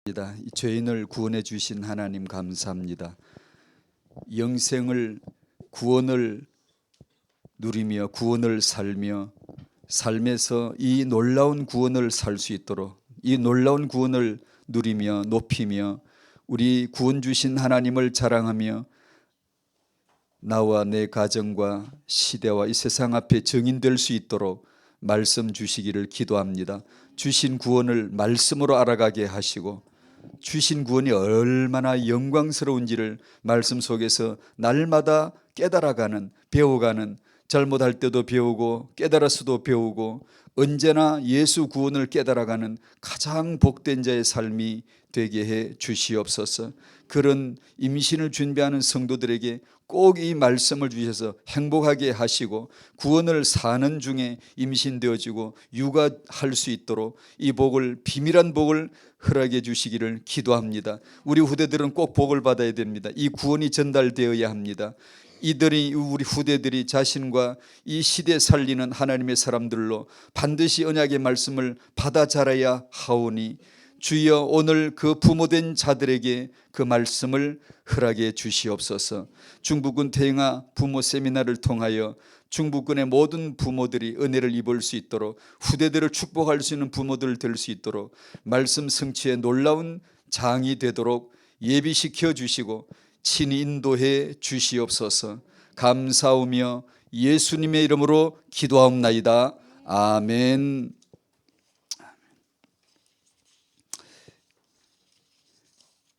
이 죄인을 구원해 주신 하나님 감사합니다. 영생을 구원을 누리며 구원을 살며 삶에서 이 놀라운 구원을 살 수 있도록 이 놀라운 구원을 누리며 높이며 우리 구원 주신 하나님을 자랑하며 나와 내 가정과 시대와 이 세상 앞에 증인될 수 있도록 말씀 주시기를 기도합니다. 주신 구원을 말씀으로 알아가게 하시고 주신 구원이 얼마나 영광스러운지를 말씀 속에서 날마다 깨달아가는, 배워가는, 잘못할 때도 배우고 깨달았어도 배우고 언제나 예수 구원을 깨달아가는 가장 복된 자의 삶이 되게 해 주시옵소서. 그런 임신을 준비하는 성도들에게 꼭 이 말씀을 주셔서 행복하게 하시고 구원을 사는 중에 임신되어지고 육아할 수 있도록 이 복을, 비밀한 복을 허락해 주시기를 기도합니다. 우리 후대들은 꼭 복을 받아야 됩니다. 이 구원이 전달되어야 합니다. 이들이, 우리 후대들이 자신과 이 시대 살리는 하나님의 사람들로 반드시 언약의 말씀을 받아 자라야 하오니 주여 오늘 그 부모된 자들에게 그 말씀을 허락해 주시옵소서. 중부군 태영아 부모 세미나를 통하여 중부군의 모든 부모들이 은혜를 입을 수 있도록 후대들을 축복할 수 있는 부모들 될 수 있도록 말씀 성취의 놀라운 장이 되도록 예비시켜 주시고 친히 인도해 주시옵소서. 감사하며 예수님의 이름으로 기도하옵나이다. 아멘.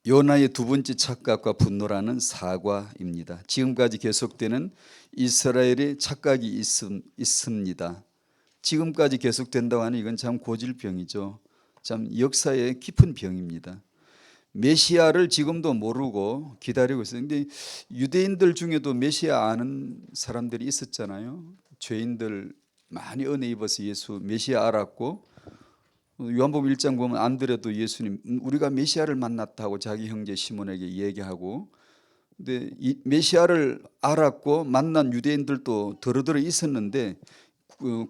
요나의 두 번째 착각과 분노라는 사과입니다. 지금까지 계속되는 이스라엘의 착각이 있습니다. 지금까지 계속된다고 하는 이건 참 고질병이죠. 참 역사의 깊은 병입니다. 메시아를 지금도 모르고 기다리고 있어요. 그런데 유대인들 중에도 메시아 아는 사람들이 있었잖아요. 죄인들 많이 은혜 입어서 예수 메시아 알았고, 요한복음 1장 보면 안드레도 예수님 우리가 메시아를 만났다고 자기 형제 시몬에게 얘기하고, 근데 이 메시아를 알았고 만난 유대인들도 더러더러 있었는데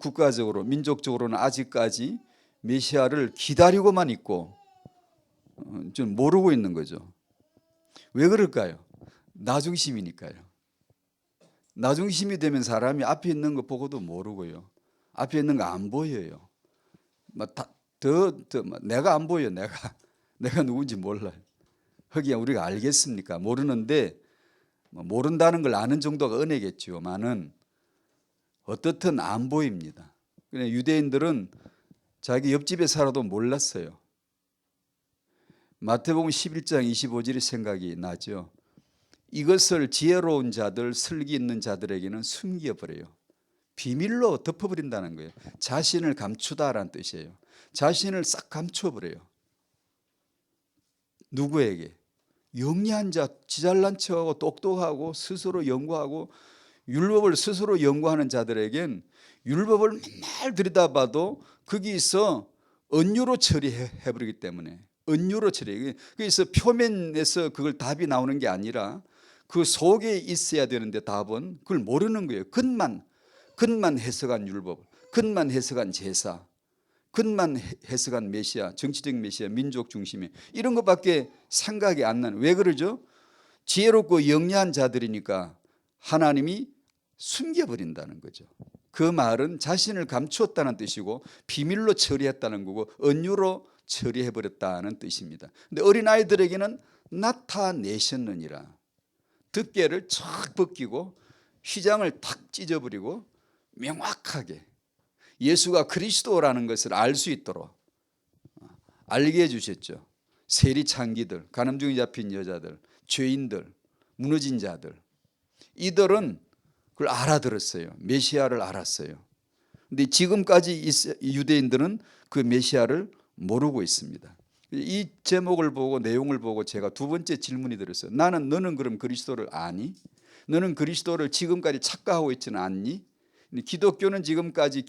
국가적으로 민족적으로는 아직까지 메시아를 기다리고만 있고 좀 모르고 있는 거죠. 왜 그럴까요? 나중심이니까요. 나중심이 되면 사람이 앞에 있는 거 보고도 모르고요. 앞에 있는 거 안 보여요. 내가 안 보여. 내가 누군지 몰라요. 하기야 우리가 알겠습니까? 모르는데 모른다는 걸 아는 정도가 은혜겠지만은 어떻든 안 보입니다. 그냥 유대인들은 자기 옆집에 살아도 몰랐어요. 마태복음 11장 25절의 생각이 나죠. 이것을 지혜로운 자들, 슬기 있는 자들에게는 숨겨버려요. 비밀로 덮어버린다는 거예요. 자신을 감추다라는 뜻이에요. 자신을 싹 감춰버려요. 누구에게? 영리한 자, 지잘난 척하고 똑똑하고 스스로 연구하고 율법을 스스로 연구하는 자들에겐 율법을 맨날 들여다봐도 거기서 은유로 처리해버리기 때문에 은유로 처리해. 그래서 표면에서 그걸 답이 나오는 게 아니라 그 속에 있어야 되는데 답은 그걸 모르는 거예요. 끝만 해석한 율법, 끝만 해석한 제사, 끝만 해석한 메시아, 정치적 메시아, 민족 중심의 이런 것밖에 생각이 안 나는. 왜 그러죠? 지혜롭고 영리한 자들이니까 하나님이 숨겨버린다는 거죠. 그 말은 자신을 감추었다는 뜻이고 비밀로 처리했다는 거고 은유로 처리해버렸다는 뜻입니다. 근데 어린아이들에게는 나타내셨느니라. 덮개를 쫙 벗기고 휘장을 탁 찢어버리고 명확하게 예수가 그리스도라는 것을 알 수 있도록 알게 해주셨죠. 세리창기들, 간음중에 잡힌 여자들, 죄인들, 무너진 자들, 이들은 그걸 알아들었어요. 메시아를 알았어요. 근데 지금까지 유대인들은 그 메시아를 모르고 있습니다. 이 제목을 보고 내용을 보고 제가 두 번째 질문이 들었어요. 너는 그럼 그리스도를 아니? 너는 그리스도를 지금까지 착각하고 있지는 않니? 기독교는 지금까지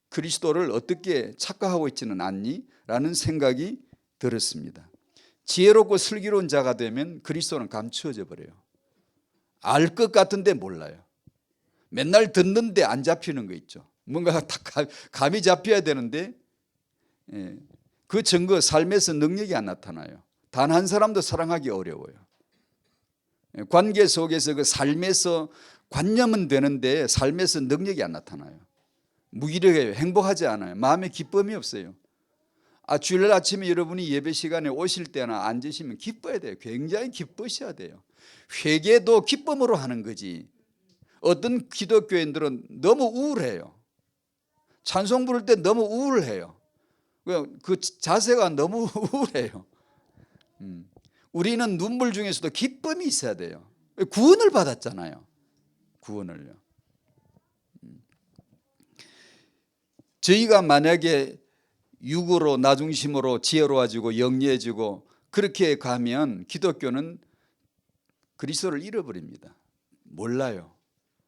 그리스도를 어떻게 착각하고 있지는 않니? 라는 생각이 들었습니다. 지혜롭고 슬기로운 자가 되면 그리스도는 감추어져 버려요. 알 것 같은데 몰라요. 맨날 듣는데 안 잡히는 거 있죠. 뭔가 다 감이 잡혀야 되는데 그 증거 삶에서 능력이 안 나타나요. 단 한 사람도 사랑하기 어려워요. 관계 속에서 그 삶에서 관념은 되는데 삶에서 능력이 안 나타나요. 무기력해요. 행복하지 않아요. 마음에 기쁨이 없어요. 주일날 아침에 여러분이 예배 시간에 오실 때나 앉으시면 기뻐야 돼요. 굉장히 기쁘셔야 돼요. 회개도 기쁨으로 하는 거지. 어떤 기독교인들은 너무 우울해요. 찬송 부를 때 너무 우울해요. 그 자세가 너무 우울해요. 우리는 눈물 중에서도 기쁨이 있어야 돼요. 구원을 받았잖아요. 구원을요. 저희가 만약에 육으로 나 중심으로 지혜로워지고 영리해지고 그렇게 가면 기독교는 그리스도를 잃어버립니다. 몰라요.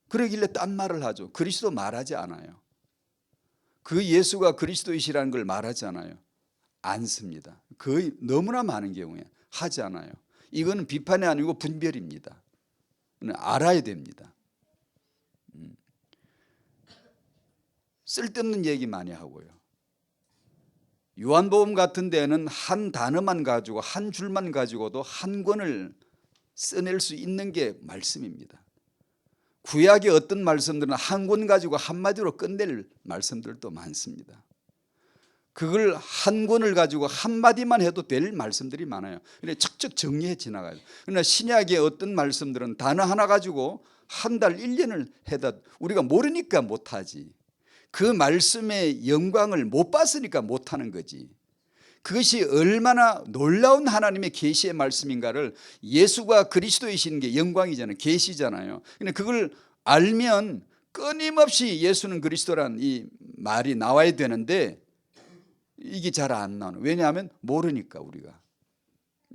그러길래 딴 말을 하죠. 그리스도 말하지 않아요. 그 예수가 그리스도이시라는 걸 말하지 않아요. 않습니다. 거의 너무나 많은 경우에 하지 않아요. 이거는 비판이 아니고 분별입니다. 알아야 됩니다. 쓸데없는 얘기 많이 하고요. 요한복음 같은 데는 한 단어만 가지고 한 줄만 가지고도 한 권을 써낼 수 있는 게 말씀입니다. 구약의 어떤 말씀들은 한 권 가지고 한마디로 끝낼 말씀들도 많습니다. 그걸 한 권을 가지고 한마디만 해도 될 말씀들이 많아요. 그래서 척척 정리해 지나가요. 그러나 신약의 어떤 말씀들은 단어 하나 가지고 한 달, 1년을 해다 우리가 모르니까 못하지. 그 말씀의 영광을 못 봤으니까 못하는 거지. 그것이 얼마나 놀라운 하나님의 계시의 말씀인가를 예수가 그리스도이신 게 영광이잖아요. 계시잖아요. 근데 그걸 알면 끊임없이 예수는 그리스도란 이 말이 나와야 되는데 이게 잘 안 나와요. 왜냐하면 모르니까 우리가.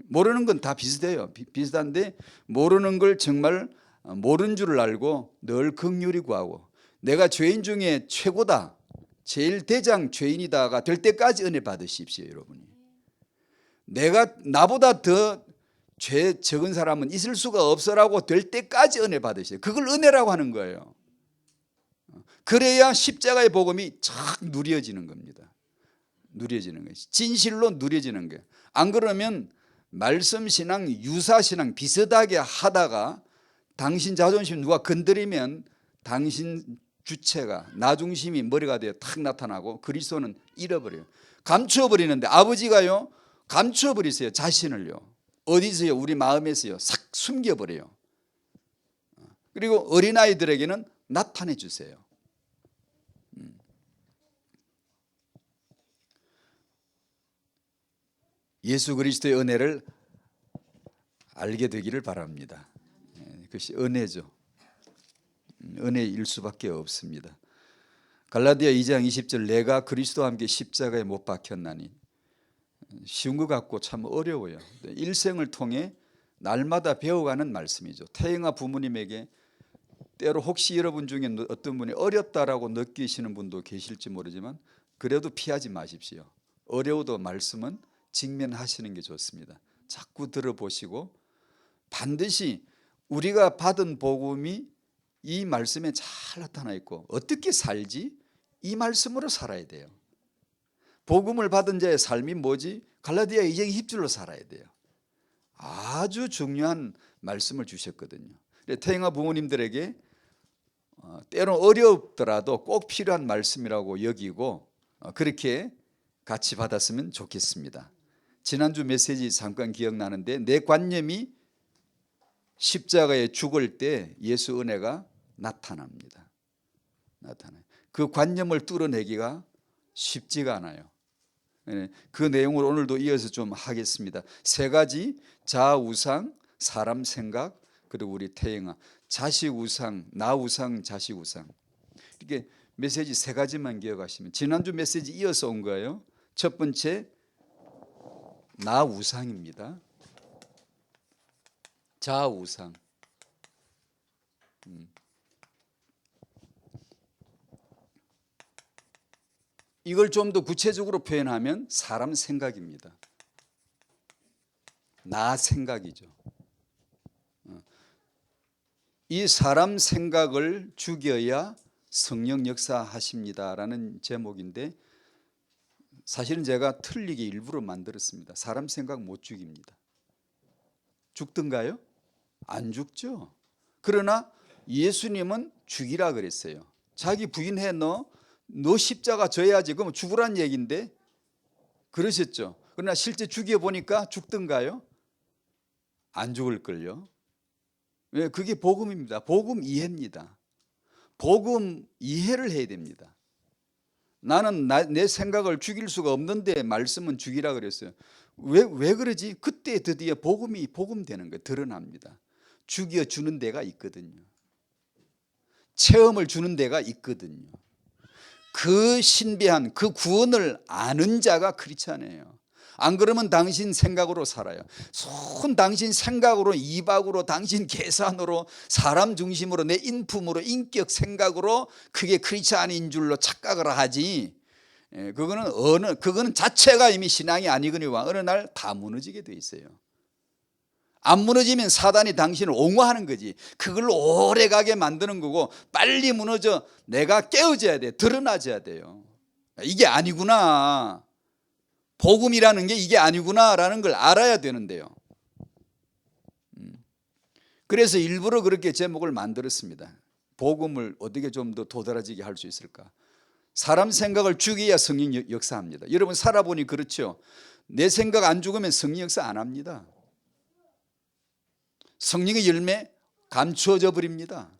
모르는 건 다 비슷해요. 비슷한데 모르는 걸 정말 모르는 줄을 알고 늘 긍휼히 구하고 내가 죄인 중에 최고다. 제일 대장 죄인이다가 될 때까지 은혜 받으십시오, 여러분이. 나보다 더 죄 적은 사람은 있을 수가 없어라고 될 때까지 은혜 받으세요. 그걸 은혜라고 하는 거예요. 그래야 십자가의 복음이 착 누려지는 겁니다. 누려지는 거예요. 진실로 누려지는 거예요. 안 그러면 말씀 신앙, 유사 신앙 비슷하게 하다가 당신 자존심 누가 건드리면 당신 주체가 나 중심이 머리가 되어 탁 나타나고 그리스도는 잃어버려요. 감추어버리는데 아버지가요 감추어버리세요. 자신을요. 어디서요? 우리 마음에서요. 싹 숨겨버려요. 그리고 어린아이들에게는 나타내 주세요. 예수 그리스도의 은혜를 알게 되기를 바랍니다. 그것이 은혜죠. 은혜일 수밖에 없습니다. 갈라디아 2장 20절 내가 그리스도와 함께 십자가에 못 박혔나니 쉬운 것 같고 참 어려워요. 일생을 통해 날마다 배워가는 말씀이죠. 태영아 부모님에게 때로 혹시 여러분 중에 어떤 분이 어렵다라고 느끼시는 분도 계실지 모르지만 그래도 피하지 마십시오. 어려워도 말씀은 직면하시는 게 좋습니다. 자꾸 들어보시고 반드시 우리가 받은 복음이 이 말씀에 잘 나타나 있고 어떻게 살지? 이 말씀으로 살아야 돼요. 복음을 받은 자의 삶이 뭐지? 갈라디아 2장 20절로 살아야 돼요. 아주 중요한 말씀을 주셨거든요. 태영아 부모님들에게 때로 어렵더라도 꼭 필요한 말씀이라고 여기고 그렇게 같이 받았으면 좋겠습니다. 지난주 메시지 잠깐 기억나는데 내 관념이 십자가에 죽을 때 예수 은혜가 나타납니다. 나타나요. 그 관념을 뚫어내기가 쉽지가 않아요. 그 내용을 오늘도 이어서 좀 하겠습니다. 세 가지 자아 우상, 사람 생각, 그리고 우리 태영아 자식 우상, 나 우상, 자식 우상. 이렇게 메시지 세 가지만 기억하시면 지난주 메시지 이어서 온 거예요. 첫 번째 나 우상입니다. 자아 우상. 이걸 좀 더 구체적으로 표현하면 사람 생각입니다. 나 생각이죠. 이 사람 생각을 죽여야 성령 역사하십니다라는 제목인데 사실은 제가 틀리게 일부러 만들었습니다. 사람 생각 못 죽입니다. 죽던가요? 안 죽죠. 그러나 예수님은 죽이라 그랬어요. 자기 부인해 너 십자가 져야지. 그러면 죽으란 얘기인데 그러셨죠. 그러나 실제 죽여보니까 죽던가요? 안 죽을걸요. 왜? 그게 복음입니다. 복음 이해입니다. 복음 이해를 해야 됩니다. 나는 내 생각을 죽일 수가 없는데 말씀은 죽이라 그랬어요. 왜 그러지? 그때 드디어 복음이 복음되는 거예요. 드러납니다. 죽여주는 데가 있거든요. 체험을 주는 데가 있거든요. 그 신비한 그 구원을 아는 자가 크리스찬이에요. 안 그러면 당신 생각으로 살아요. 손 당신 생각으로, 이박으로, 당신 계산으로, 사람 중심으로, 내 인품으로, 인격 생각으로 그게 크리스찬인 줄로 착각을 하지. 그거는 자체가 이미 신앙이 아니거니와 어느 날 다 무너지게 돼 있어요. 안 무너지면 사단이 당신을 옹호하는 거지. 그걸 오래가게 만드는 거고, 빨리 무너져 내가 깨어져야 돼. 드러나져야 돼요. 이게 아니구나. 복음이라는 게 이게 아니구나라는 걸 알아야 되는데요. 그래서 일부러 그렇게 제목을 만들었습니다. 복음을 어떻게 좀 더 도드라지게 할 수 있을까? 사람 생각을 죽여야 성령 역사합니다. 여러분 살아보니 그렇죠. 내 생각 안 죽으면 성령 역사 안 합니다. 성령의 열매 감추어져 버립니다.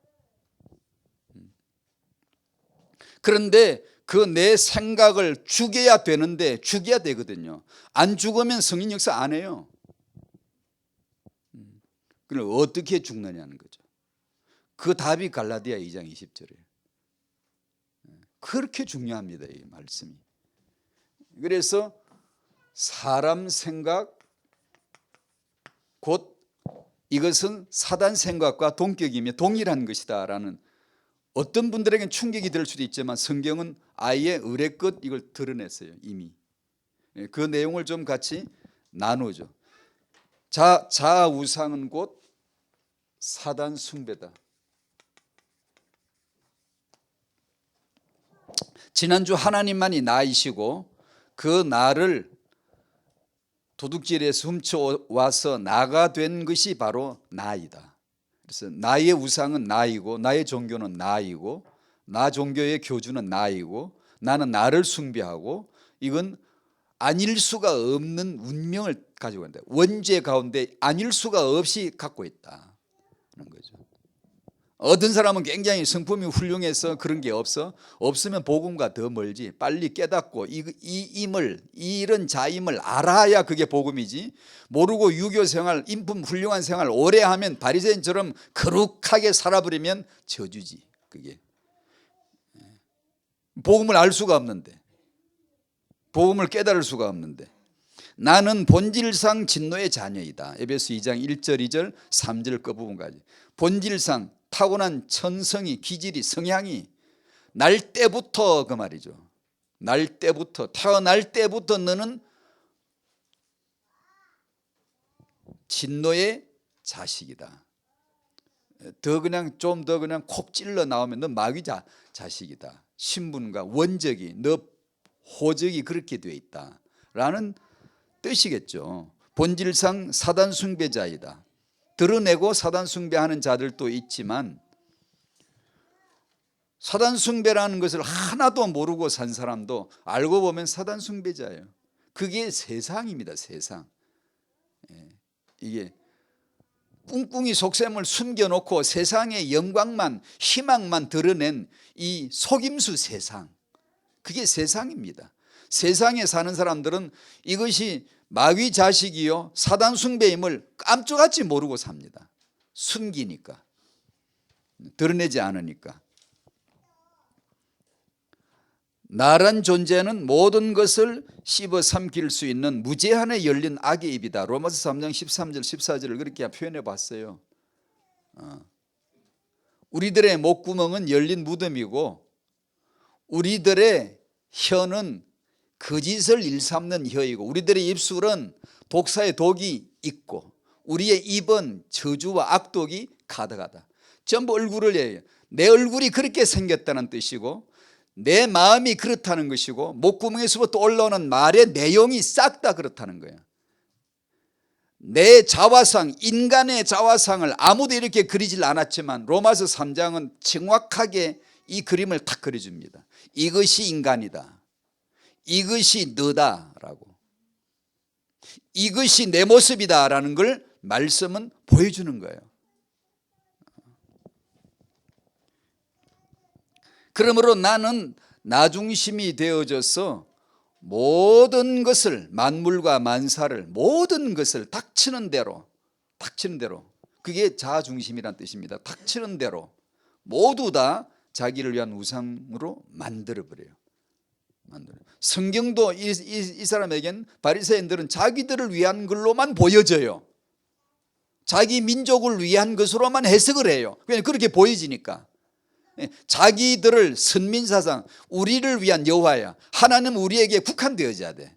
그런데 그 내 생각을 죽여야 되는데 죽여야 되거든요. 안 죽으면 성령 역사 안 해요. 그럼 어떻게 죽느냐는 거죠. 그 답이 갈라디아 2장 20절이에요. 그렇게 중요합니다, 이 말씀이. 그래서 사람 생각 곧 이것은 사단 생각과 동격이며 동일한 것이다라는, 어떤 분들에게는 충격이 될 수도 있지만 성경은 아예 의례껏 이걸 드러냈어요. 이미 그 내용을 좀 같이 나누죠. 자아우상은 곧 사단 숭배다. 지난주 하나님만이 나이시고 그 나를 도둑질에서 훔쳐와서 나가 된 것이 바로 나이다. 그래서 나의 우상은 나이고, 나의 종교는 나이고, 나 종교의 교주는 나이고, 나는 나를 숭배하고, 이건 아닐 수가 없는 운명을 가지고 있다. 원죄 가운데 아닐 수가 없이 갖고 있다는 거죠. 어떤 사람은 굉장히 성품이 훌륭해서 그런 게 없으면 복음과 더 멀지. 빨리 깨닫고 이런 자임을 알아야 그게 복음이지. 모르고 유교 생활, 인품 훌륭한 생활 오래 하면 바리새인처럼 거룩하게 살아버리면 저주지. 그게 복음을 알 수가 없는데, 복음을 깨달을 수가 없는데. 나는 본질상 진노의 자녀이다. 에베소 2장 1절 2절 3절 그 부분까지. 본질상 타고난 천성이, 기질이, 성향이 날 때부터, 그 말이죠. 날 때부터, 태어날 때부터 너는 진노의 자식이다. 좀 더 그냥 콕 찔러 나오면 너 마귀 자식이다. 신분과 원적이, 너 호적이 그렇게 되어 있다라는 뜻이겠죠. 본질상 사단 숭배자이다. 드러내고 사단 숭배하는 자들도 있지만, 사단 숭배라는 것을 하나도 모르고 산 사람도 알고 보면 사단 숭배자예요. 그게 세상입니다. 세상. 이게 꿍꿍이 속셈을 숨겨놓고 세상의 영광만, 희망만 드러낸 이 속임수 세상, 그게 세상입니다. 세상에 사는 사람들은 이것이 마귀 자식이요 사단 숭배임을 깜짝같이 모르고 삽니다. 숨기니까, 드러내지 않으니까. 나란 존재는 모든 것을 씹어 삼킬 수 있는 무제한에 열린 악의 입이다. 로마서 3장 13절 14절을 그렇게 표현해 봤어요. 우리들의 목구멍은 열린 무덤이고, 우리들의 혀는 거짓을 일삼는 혀이고, 우리들의 입술은 독사의 독이 있고, 우리의 입은 저주와 악독이 가득하다. 전부 얼굴을 얘기해요. 내 얼굴이 그렇게 생겼다는 뜻이고, 내 마음이 그렇다는 것이고 목구멍에서부터 올라오는 말의 내용이 싹 다 그렇다는 거예요. 내 자화상, 인간의 자화상을 아무도 이렇게 그리질 않았지만 로마서 3장은 정확하게 이 그림을 탁 그려줍니다. 이것이 인간이다. 이것이 너다라고. 이것이 내 모습이다라는 걸 말씀은 보여주는 거예요. 그러므로 나는 나중심이 되어져서 모든 것을, 만물과 만사를, 모든 것을 닥치는 대로 그게 자중심이란 뜻입니다. 닥치는 대로 모두 다 자기를 위한 우상으로 만들어버려요. 성경도 이 사람에겐, 바리새인들은 자기들을 위한 걸로만 보여져요. 자기 민족을 위한 것으로만 해석을 해요. 그냥 그렇게 보여지니까. 자기들을 선민사상, 우리를 위한 여호와야, 하나님 우리에게 국한되어져야 돼.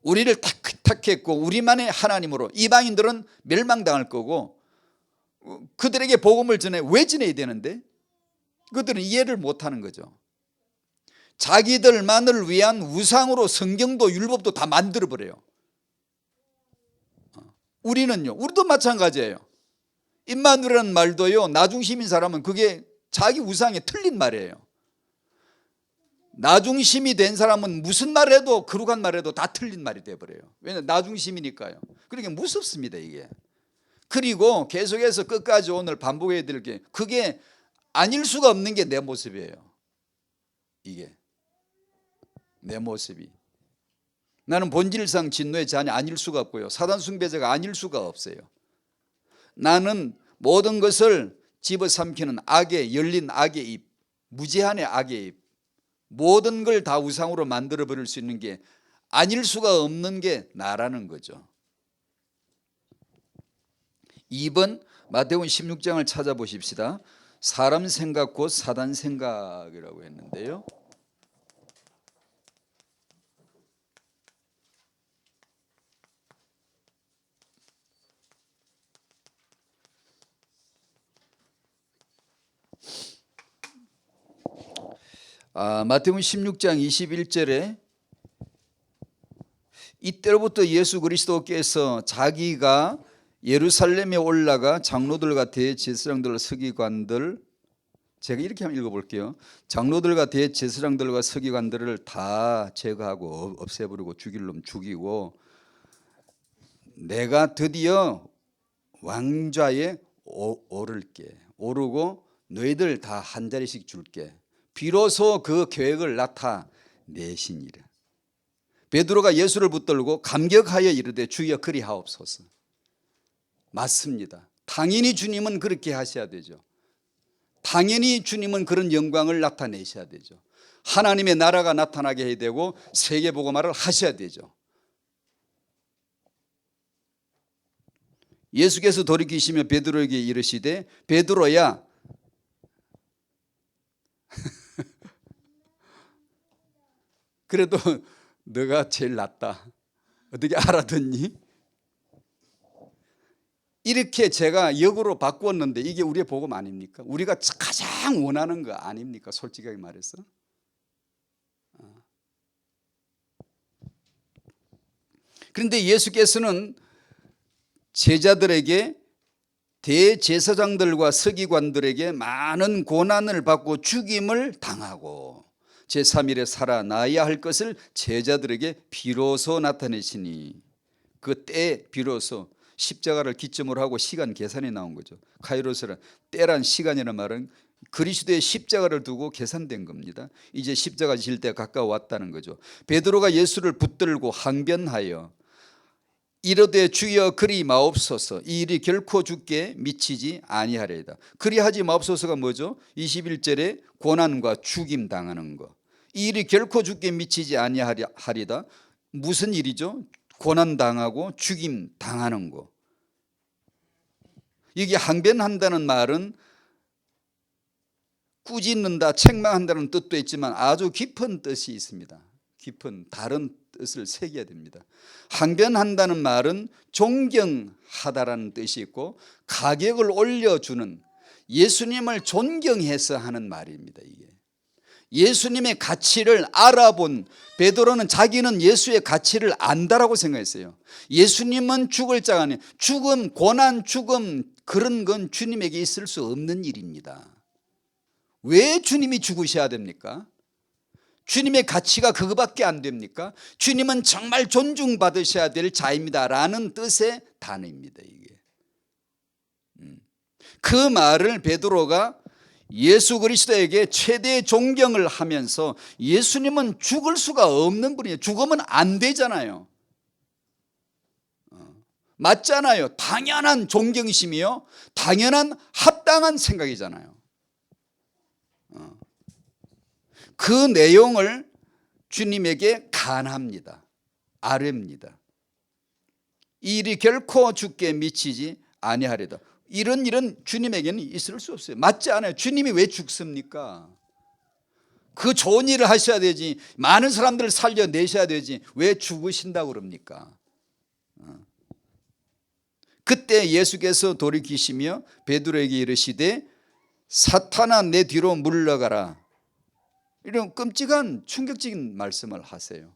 우리를 택했고 우리만의 하나님으로. 이방인들은 멸망당할 거고 그들에게 복음을 전해 왜 전해야 되는데 그들은 이해를 못하는 거죠. 자기들만을 위한 우상으로 성경도 율법도 다 만들어버려요. 우리는요, 우리도 마찬가지예요. 임마누엘이라는 말도요, 나중심인 사람은 그게 자기 우상에 틀린 말이에요. 나중심이 된 사람은 무슨 말 해도, 거룩한 말 해도 다 틀린 말이 돼버려요. 왜냐하면 나중심이니까요. 그러니까 무섭습니다 이게. 그리고 계속해서 끝까지 오늘 반복해야 될 게, 그게 아닐 수가 없는 게 내 모습이에요. 이게 내 모습이. 나는 본질상 진노의 자녀 아닐 수가 없고요, 사단 숭배자가 아닐 수가 없어요. 나는 모든 것을 집어삼키는 악의, 열린 악의 입, 무제한의 악의 입, 모든 걸 다 우상으로 만들어 버릴 수 있는 게 아닐 수가 없는 게 나라는 거죠. 2번 마태복음 16장을 찾아보십시다. 사람 생각 곧 사단 생각이라고 했는데요, 마태복음 16장 21절에 이때로부터 예수 그리스도께서 자기가 예루살렘에 올라가 장로들과 대제사장들, 서기관들, 제가 이렇게 한번 읽어볼게요. 장로들과 대제사장들과 서기관들을 다 제거하고 없애버리고 죽일 놈 죽이고, 내가 드디어 왕좌에 오르고 너희들 다 한 자리씩 줄게. 비로소 그 계획을 나타내시니라. 베드로가 예수를 붙들고 감격하여 이르되 주여 그리하옵소서. 맞습니다. 당연히 주님은 그렇게 하셔야 되죠. 당연히 주님은 그런 영광을 나타내셔야 되죠. 하나님의 나라가 나타나게 해야 되고 세계복음화를 하셔야 되죠. 예수께서 돌이키시며 베드로에게 이르시되 베드로야, 그래도 너가 제일 낫다. 어떻게 알아듣니? 이렇게 제가 역으로 바꾸었는데 이게 우리의 복음 아닙니까? 우리가 가장 원하는 거 아닙니까? 솔직하게 말해서. 그런데 예수께서는 제자들에게, 대제사장들과 서기관들에게 많은 고난을 받고 죽임을 당하고 제3일에 살아나야 할 것을 제자들에게 비로소 나타내시니, 그 때 비로소 십자가를 기점으로 하고 시간 계산이 나온 거죠. 카이로스란, 때란 시간이라는 말은 그리스도의 십자가를 두고 계산된 겁니다. 이제 십자가 질 때가 가까워왔다는 거죠. 베드로가 예수를 붙들고 항변하여 이르되 주여 그리 마옵소서, 이 일이 결코 주께 미치지 아니하리이다. 그리하지 마옵소서가 뭐죠? 21절에 고난과 죽임 당하는 거. 이 일이 결코 주께 미치지 아니하리다. 무슨 일이죠? 고난 당하고 죽임 당하는 거. 여기 항변한다는 말은 꾸짖는다, 책망한다는 뜻도 있지만 아주 깊은 뜻이 있습니다. 깊은 다른 뜻을 새겨야 됩니다. 항변한다는 말은 존경하다라는 뜻이 있고 가격을 올려주는, 예수님을 존경해서 하는 말입니다. 이게 예수님의 가치를 알아본 베드로는 자기는 예수의 가치를 안다라고 생각했어요. 예수님은 죽을 자가 아니에요. 죽음, 고난, 죽음 그런 건 주님에게 있을 수 없는 일입니다. 왜 주님이 죽으셔야 됩니까? 주님의 가치가 그거밖에 안 됩니까? 주님은 정말 존중받으셔야 될 자입니다라는 뜻의 단어입니다. 이게. 그 말을 베드로가 예수 그리스도에게 최대의 존경을 하면서 예수님은 죽을 수가 없는 분이에요. 죽으면 안 되잖아요. 맞잖아요. 당연한 존경심이요, 당연한 합당한 생각이잖아요. 그 내용을 주님에게 간합니다. 아뢰입니다. 이 일이 결코 주께 미치지 아니하리다. 이런 일은 주님에게는 있을 수 없어요. 맞지 않아요. 주님이 왜 죽습니까? 그 좋은 일을 하셔야 되지, 많은 사람들을 살려내셔야 되지, 왜 죽으신다고 그럽니까? 그때 예수께서 돌이키시며 베드로에게 이르시되 사탄아 내 뒤로 물러가라. 이런 끔찍한 충격적인 말씀을 하세요.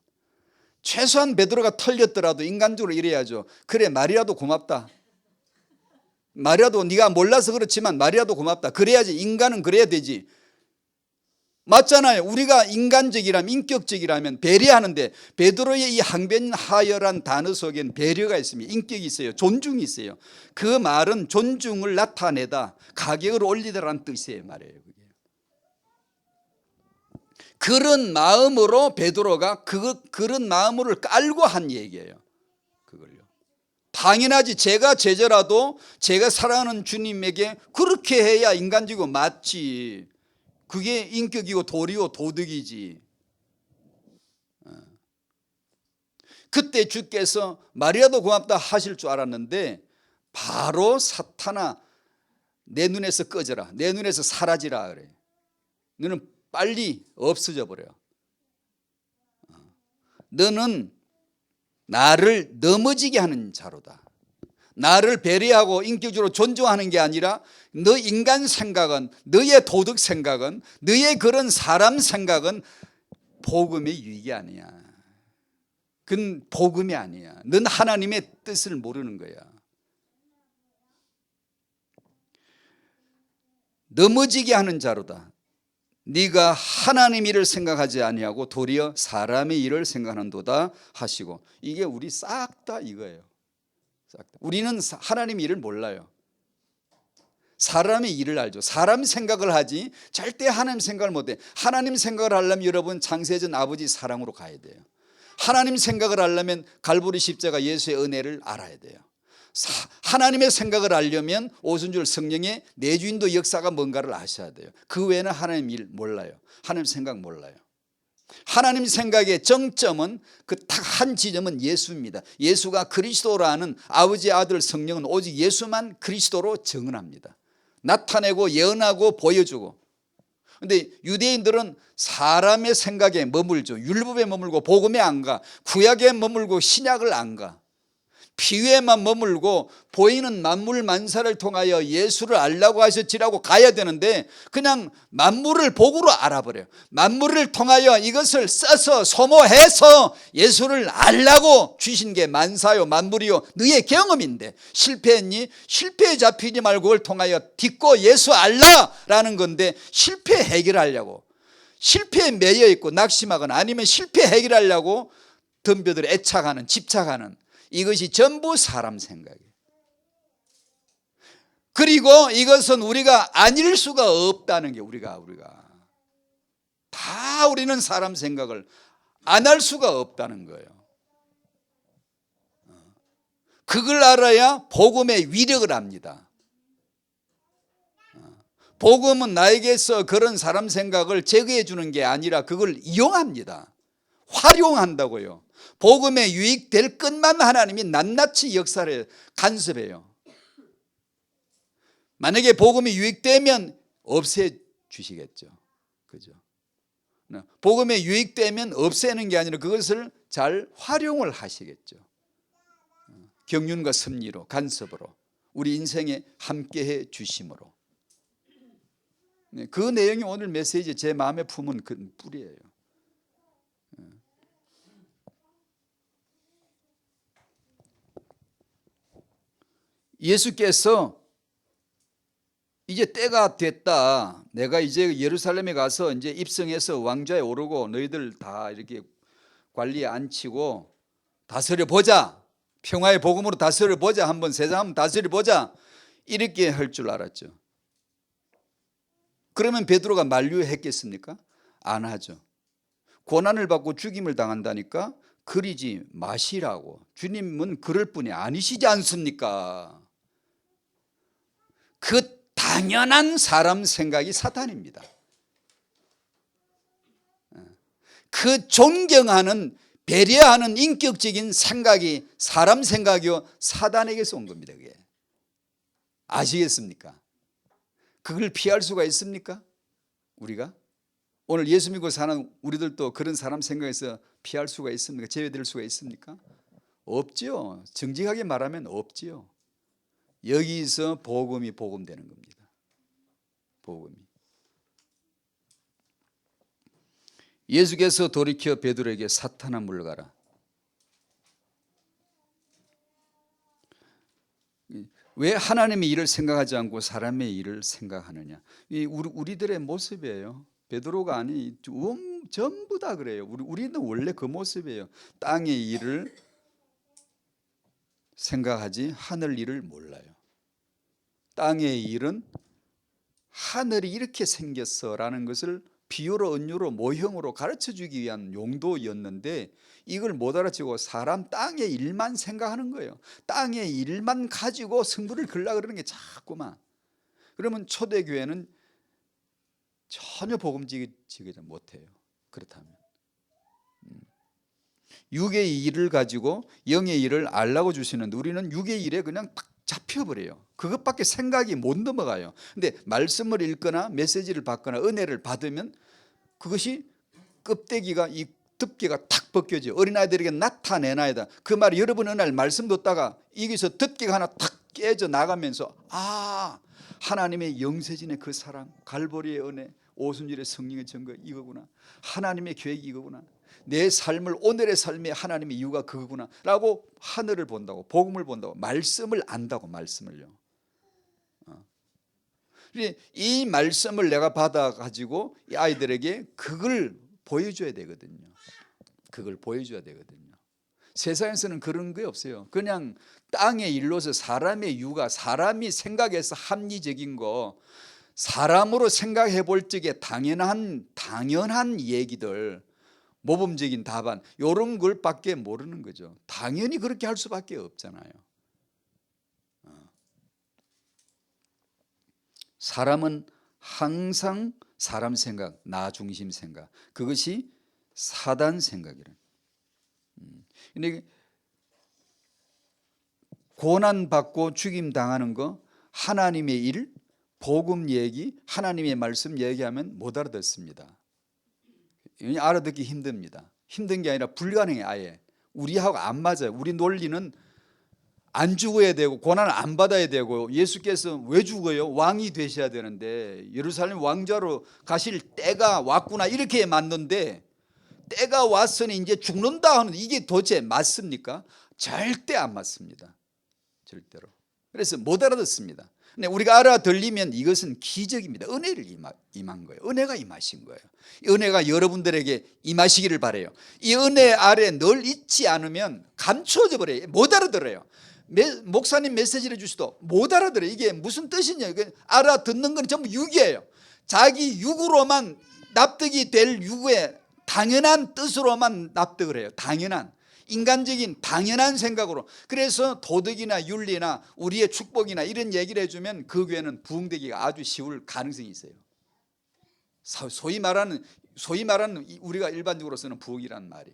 최소한 베드로가 털렸더라도 인간적으로 이래야죠. 그래, 말이라도 고맙다. 말이라도 네가 몰라서 그렇지만 말이라도 고맙다. 그래야지. 인간은 그래야 되지. 맞잖아요. 우리가 인간적이라면, 인격적이라면 배려하는데 베드로의 이 항변하여란 단어 속엔 배려가 있습니다. 인격이 있어요. 존중이 있어요. 그 말은 존중을 나타내다, 가격을 올리다라는 뜻이에요. 말이에요. 그런 마음으로 베드로가 그런 마음을 깔고 한 얘기예요. 그걸요. 당연하지. 제가 제자라도 제가 사랑하는 주님에게 그렇게 해야 인간적이고 맞지. 그게 인격이고 도리고 도덕이지. 그때 주께서 말이라도 고맙다 하실 줄 알았는데 바로 사탄아 내 눈에서 꺼져라, 내 눈에서 사라지라 그래. 너는 빨리 없어져 버려. 너는 나를 넘어지게 하는 자로다. 나를 배려하고 인격적으로 존중하는 게 아니라 너 인간 생각은, 너의 도덕 생각은, 너의 그런 사람 생각은 복음의 유익이 아니야. 그건 복음이 아니야. 넌 하나님의 뜻을 모르는 거야. 넘어지게 하는 자로다. 네가 하나님 일을 생각하지 아니하고 도리어 사람의 일을 생각하는도다 하시고. 이게 우리 싹 다 이거예요. 싹 다. 우리는 하나님 일을 몰라요. 사람의 일을 알죠. 사람 생각을 하지 절대 하나님 생각을 못해. 하나님 생각을 하려면 여러분 창세전 아버지 사랑으로 가야 돼요. 하나님 생각을 하려면 갈보리 십자가 예수의 은혜를 알아야 돼요. 하나님의 생각을 알려면 오순절 성령의 내주인도 역사가 뭔가를 아셔야 돼요. 그 외에는 하나님 일 몰라요. 하나님 생각 몰라요. 하나님 생각의 정점은 그 딱 한 지점은 예수입니다. 예수가 그리스도라는 아버지 아들 성령은 오직 예수만 그리스도로 증언합니다. 나타내고 예언하고 보여주고. 그런데 유대인들은 사람의 생각에 머물죠. 율법에 머물고 복음에 안 가. 구약에 머물고 신약을 안 가. 피위에만 머물고 보이는 만물 만사를 통하여 예수를 알라고 하셨지라고 가야 되는데 그냥 만물을 복으로 알아버려요. 만물을 통하여 이것을 써서 소모해서 예수를 알라고 주신 게 만사요 만물이요 너의 경험인데 실패했니? 실패에 잡히지 말고 그걸 통하여 딛고 예수 알라라는 건데 실패 해결하려고 실패에 매여 있고 낙심하거나 아니면 실패 해결하려고 덤벼들 애착하는 집착하는 이것이 전부 사람 생각이에요. 그리고 이것은 우리가 아닐 수가 없다는 게 우리가 다 우리는 사람 생각을 안 할 수가 없다는 거예요. 그걸 알아야 복음의 위력을 압니다. 복음은 나에게서 그런 사람 생각을 제거해 주는 게 아니라 그걸 이용합니다. 활용한다고요. 복음에 유익될 것만 하나님이 낱낱이 역사를 간섭해요. 만약에 복음이 유익되면 없애 주시겠죠. 그죠? 복음에 유익되면 없애는 게 아니라 그것을 잘 활용을 하시겠죠. 경륜과 섭리로 간섭으로 우리 인생에 함께해 주심으로. 그 내용이 오늘 메시지 제 마음에 품은 그 뿌리예요. 예수께서 이제 때가 됐다. 내가 이제 예루살렘에 가서 이제 입성해서 왕좌에 오르고 너희들 다 이렇게 관리에 앉히고 다스려 보자. 평화의 복음으로 다스려 보자. 한번 세상 한번 다스려 보자. 이렇게 할 줄 알았죠. 그러면 베드로가 만류했겠습니까? 안 하죠. 고난을 받고 죽임을 당한다니까 그리지 마시라고. 주님은 그럴 분이 아니시지 않습니까? 그 당연한 사람 생각이 사탄입니다. 그 존경하는 배려하는 인격적인 생각이 사람 생각이요 사단에게서 온 겁니다. 그게. 아시겠습니까? 그걸 피할 수가 있습니까? 우리가? 오늘 예수 믿고 사는 우리들도 그런 사람 생각에서 피할 수가 있습니까? 제외될 수가 있습니까? 없지요. 정직하게 말하면 없지요. 여기서 복음이 복음되는 겁니다. 복음이. 예수께서 돌이켜 베드로에게 사탄아 물러가라. 왜 하나님의 일을 생각하지 않고 사람의 일을 생각하느냐? 우리들의 모습이에요. 베드로가 아니 전부 다 그래요. 우리는 원래 그 모습이에요. 땅의 일을 생각하지 하늘 일을 몰라요. 땅의 일은 하늘이 이렇게 생겼어라는 것을 비유로 은유로 모형으로 가르쳐주기 위한 용도였는데 이걸 못 알아채고 사람 땅의 일만 생각하는 거예요. 땅의 일만 가지고 승부를 걸려고 그러는 게 자꾸만. 그러면 초대교회는 전혀 복음지기 못해요. 그렇다면 육의 일을 가지고 영의 일을 알라고 주시는데 우리는 육의 일에 그냥 딱 잡혀버려요. 그것밖에 생각이 못 넘어가요. 근데 말씀을 읽거나 메시지를 받거나 은혜를 받으면 그것이 껍데기가 이 덮개가 탁 벗겨져요. 어린아이들에게 나타내놔야. 그 말이 여러분 어느 날 말씀 듣다가 여기서 덮개가 하나 탁 깨져 나가면서 아 하나님의 영세진의 그 사랑 갈보리의 은혜 오순절의 성령의 증거 이거구나. 하나님의 계획이 이거구나. 내 삶을 오늘의 삶의 하나님의 이유가 그거구나 라고 하늘을 본다고 복음을 본다고 말씀을 안다고 말씀을요. 이 말씀을 내가 받아가지고 이 아이들에게 그걸 보여줘야 되거든요. 그걸 보여줘야 되거든요. 세상에서는 그런 게 없어요. 그냥 땅의 일로서 사람의 육아 사람이 생각해서 합리적인 거 사람으로 생각해 볼 적에 당연한 얘기들 모범적인 답안 이런 걸 밖에 모르는 거죠. 당연히 그렇게 할 수밖에 없잖아요. 사람은 항상 사람 생각, 나 중심 생각 그것이 사단 생각이란. 근데 고난받고 죽임 당하는 거 하나님의 일, 복음 얘기, 하나님의 말씀 얘기하면 못 알아듣습니다. 알아듣기 힘듭니다. 힘든 게 아니라 불가능해. 아예 우리하고 안 맞아요. 우리 논리는 안 죽어야 되고 고난을 안 받아야 되고 예수께서 왜 죽어요? 왕이 되셔야 되는데 예루살렘 왕자로 가실 때가 왔구나 이렇게 맞는데 때가 왔으니 이제 죽는다 하는 이게 도대체 맞습니까? 절대 안 맞습니다. 절대로. 그래서 못 알아듣습니다. 근데 우리가 알아들리면 이것은 기적입니다. 은혜를 임한 거예요. 은혜가 임하신 거예요. 은혜가 여러분들에게 임하시기를 바라요. 이 은혜 아래 늘 있지 않으면 감추어져 버려요. 못 알아들어요. 목사님 메시지를 주시도 못 알아들어요. 이게 무슨 뜻이냐. 알아듣는 건 전부 육이에요. 자기 육으로만 납득이 될 육의 당연한 뜻으로만 납득을 해요. 당연한 인간적인 당연한 생각으로. 그래서 도덕이나 윤리나 우리의 축복이나 이런 얘기를 해주면 그 교회는 부흥되기가 아주 쉬울 가능성이 있어요. 소위 말하는 우리가 일반적으로 쓰는 부흥이라는 말이.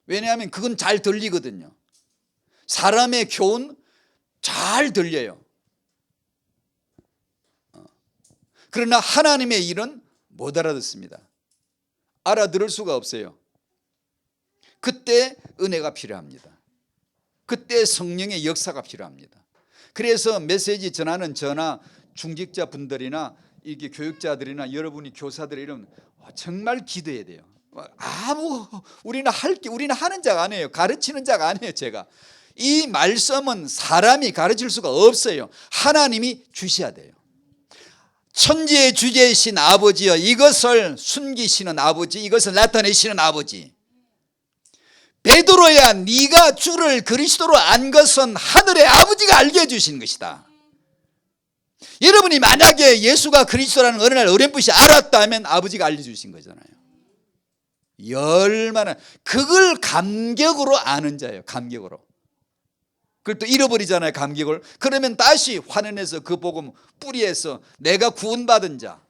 왜냐하면 그건 잘 들리거든요. 사람의 교훈 잘 들려요. 그러나 하나님의 일은 못 알아듣습니다. 알아들을 수가 없어요. 그때 은혜가 필요합니다. 그때 성령의 역사가 필요합니다. 그래서 메시지 전하는 전하 중직자 분들이나 이게 교육자들이나 여러분이 교사들이 이러면 정말 기도해야 돼요. 우리는 우리는 하는 자가 아니에요. 가르치는 자가 아니에요. 제가 이 말씀은 사람이 가르칠 수가 없어요. 하나님이 주셔야 돼요. 천지의 주제이신 아버지여, 이것을 숨기시는 아버지, 이것을 나타내시는 아버지. 베드로야, 네가 주를 그리스도로 안 것은 하늘의 아버지가 알게 해주신 것이다. 여러분이 만약에 예수가 그리스도라는 어느 날 어렴풋이 알았다면 아버지가 알려주신 거잖아요. 얼마나 그걸 감격으로 아는 자예요. 감격으로. 그걸 또 잃어버리잖아요. 감격을. 그러면 다시 환원해서 그 복음 뿌리에서 내가 구원받은 자,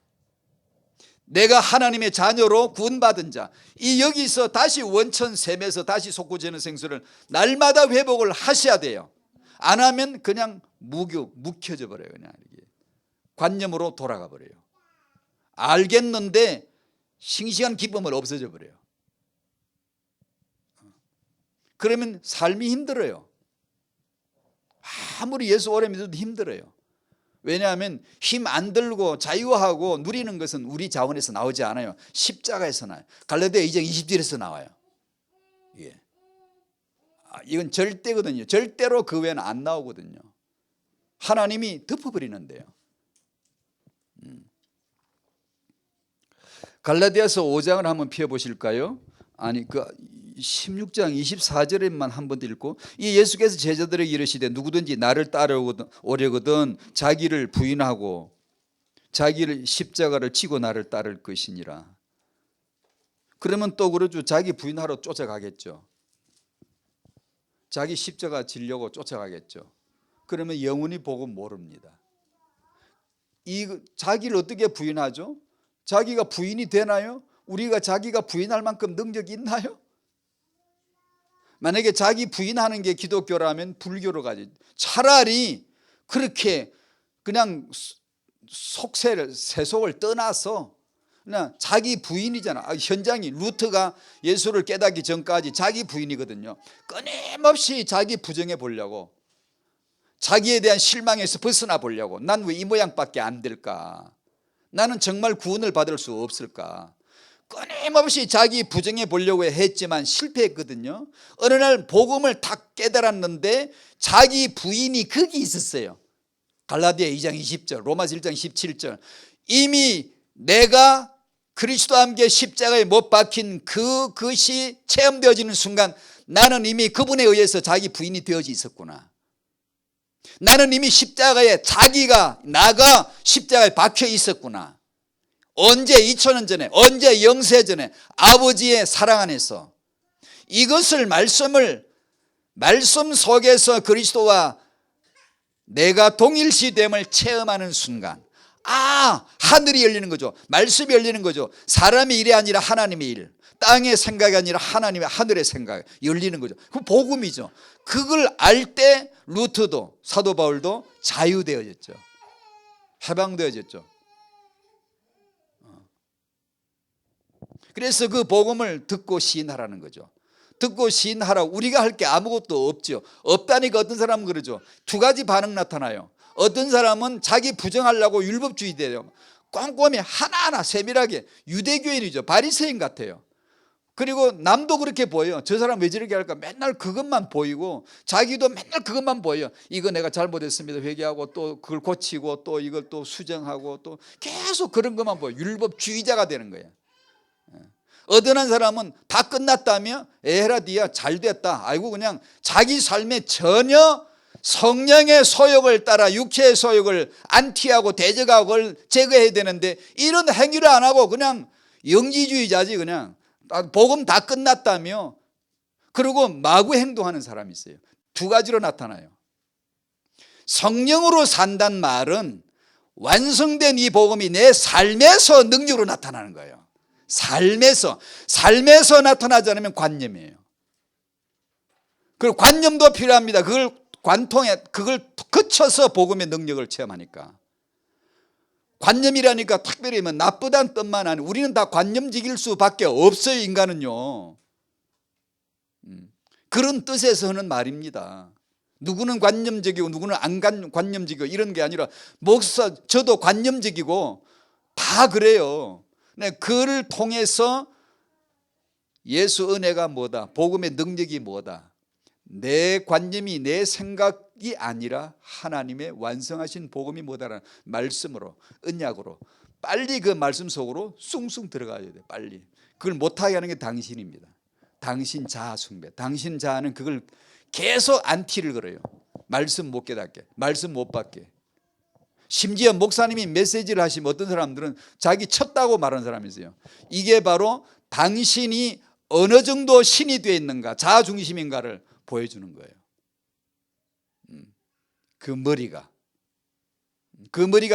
내가 하나님의 자녀로 구원받은 자, 이 여기서 다시 원천샘에서 다시 솟구지는 생수를 날마다 회복을 하셔야 돼요. 안 하면 그냥 묵혀져 버려요. 그냥 이게 관념으로 돌아가 버려요. 알겠는데 싱싱한 기쁨을 없어져 버려요. 그러면 삶이 힘들어요. 아무리 예수 오래 믿어도 힘들어요. 왜냐하면 힘 안 들고 자유하고 누리는 것은 우리 자원에서 나오지 않아요. 십자가에서 나와요. 갈라디아 2장 20절에서 나와요. 예. 이건 절대거든요. 절대로 그 외에는 안 나오거든요. 하나님이 덮어버리는데요. 갈라디아서 5장을 한번 펴보실까요? 아니 16장 24절에만 한 번 읽고, 이 예수께서 제자들에게 이르시되 누구든지 나를 따르오려거든 자기를 부인하고 자기를 십자가를 지고 나를 따를 것이니라. 그러면 또 그러죠. 자기 부인하러 쫓아가겠죠. 자기 십자가 지려고 쫓아가겠죠. 그러면 영원히 복음 모릅니다. 자기를 어떻게 부인하죠? 자기가 부인이 되나요? 우리가 자기가 부인할 만큼 능력이 있나요? 만약에 자기 부인하는 게 기독교라면 불교로 가지. 차라리 그렇게 그냥 세속을 떠나서 그냥 자기 부인이잖아. 현장이 루트가 예수를 깨닫기 전까지 자기 부인이거든요. 끊임없이 자기 부정해 보려고, 자기에 대한 실망에서 벗어나 보려고. 난 왜 이 모양밖에 안 될까? 나는 정말 구원을 받을 수 없을까? 끊임없이 자기 부정해 보려고 했지만 실패했거든요. 어느 날 복음을 딱 깨달았는데 자기 부인이 거기 있었어요. 갈라디아 2장 20절, 로마서 1장 17절. 이미 내가 그리스도와 함께 십자가에 못 박힌 그것이 체험되어지는 순간 나는 이미 그분에 의해서 자기 부인이 되어져 있었구나. 나는 이미 십자가에 나가 십자가에 박혀 있었구나. 언제 2000년 전에, 언제 영세 전에 아버지의 사랑 안에서 이것을 말씀 속에서 그리스도와 내가 동일시됨을 체험하는 순간, 하늘이 열리는 거죠. 말씀이 열리는 거죠. 사람의 일이 아니라 하나님의 일, 땅의 생각이 아니라 하나님의 하늘의 생각 열리는 거죠. 그 복음이죠. 그걸 알 때 루트도 사도 바울도 자유되어졌죠. 해방되어졌죠. 그래서 그 복음을 듣고 시인하라는 거죠. 듣고 시인하라. 우리가 할 게 아무것도 없죠. 없다니까 어떤 사람은 그러죠. 두 가지 반응 나타나요. 어떤 사람은 자기 부정하려고 율법주의 돼요. 꼼꼼히 하나하나 세밀하게 유대교인이죠. 바리새인 같아요. 그리고 남도 그렇게 보여요. 저 사람 왜 저렇게 할까? 맨날 그것만 보이고 자기도 맨날 그것만 보여요. 이거 내가 잘못했습니다 회개하고 또 그걸 고치고 또 이걸 또 수정하고 또 계속 그런 것만 보여요. 율법주의자가 되는 거예요. 어떤 사람은 다 끝났다며 에헤라디야 잘됐다. 아이고 그냥 자기 삶에 전혀 성령의 소욕을 따라 육체의 소욕을 안티하고 대적하고 그걸 제거해야 되는데 이런 행위를 안 하고 그냥 영지주의자지. 그냥 복음 다 끝났다며 그리고 마구 행동하는 사람이 있어요. 두 가지로 나타나요. 성령으로 산다는 말은 완성된 이 복음이 내 삶에서 능력으로 나타나는 거예요. 삶에서 나타나지 않으면 관념이에요. 그리고 관념도 필요합니다. 그걸 거쳐서 복음의 능력을 체험하니까. 관념이라니까 특별히 나쁘다는 뜻만 아니고 우리는 다 관념직일 수밖에 없어요. 인간은요. 그런 뜻에서 하는 말입니다. 누구는 관념적이고 누구는 안 관념적이고 이런 게 아니라 목사 저도 관념적이고 다 그래요. 그를 통해서 예수 은혜가 뭐다, 복음의 능력이 뭐다, 내 관념이 내 생각이 아니라 하나님의 완성하신 복음이 뭐다라는 말씀으로, 언약으로 빨리 그 말씀 속으로 숭숭 들어가야 돼. 빨리. 그걸 못하게 하는 게 당신입니다. 당신 자아 숭배. 당신 자아는 그걸 계속 안티를 걸어요. 말씀 못 깨닫게, 말씀 못 받게. 심지어 목사님이 메시지를 하시면 어떤 사람들은 자기 쳤다고 말하는 사람이 있어요. 이게 바로 당신이 어느 정도 신이 되어 있는가, 자아 중심인가를 보여주는 거예요. 그 머리가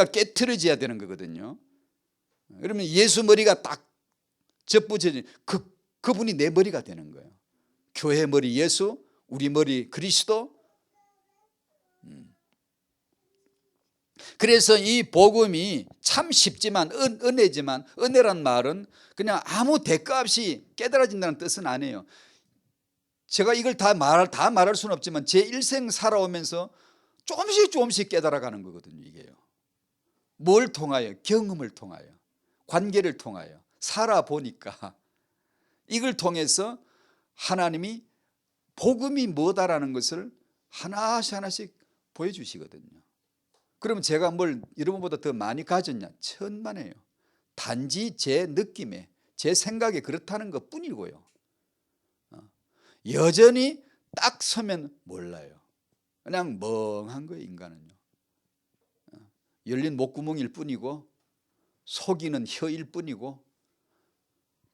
깨트려져야 되는 거거든요. 그러면 예수 머리가 딱 접붙여진 그분이 내 머리가 되는 거예요. 교회 머리 예수, 우리 머리 그리스도. 그래서 이 복음이 참 쉽지만 은혜지만, 은혜란 말은 그냥 아무 대가 없이 깨달아진다는 뜻은 아니에요. 제가 이걸 다 말할 수는 없지만 제 일생 살아오면서 조금씩 깨달아가는 거거든요. 이게요. 뭘 통하여? 경험을 통하여, 관계를 통하여 살아보니까 이걸 통해서 하나님이 복음이 뭐다라는 것을 하나씩 보여주시거든요. 그러면 제가 뭘 여러분보다 더 많이 가졌냐? 천만에요. 단지 제 느낌에, 제 생각에 그렇다는 것 뿐이고요. 여전히 딱 서면 몰라요. 그냥 멍한 거예요. 인간은요. 열린 목구멍일 뿐이고 속이는 혀일 뿐이고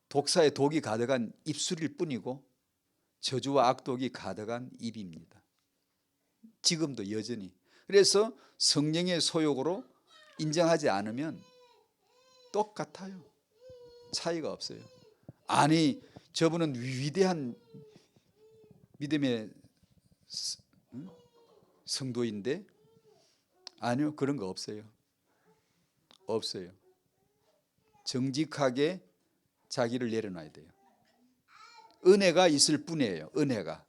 독사의 독이 가득한 입술일 뿐이고 저주와 악독이 가득한 입입니다. 지금도 여전히. 그래서 성령의 소욕으로 인정하지 않으면 똑같아요. 차이가 없어요. 아니 저분은 위대한 믿음의 성도인데, 아니요, 그런 거 없어요. 없어요. 정직하게 자기를 내려놔야 돼요. 은혜가 있을 뿐이에요. 은혜가.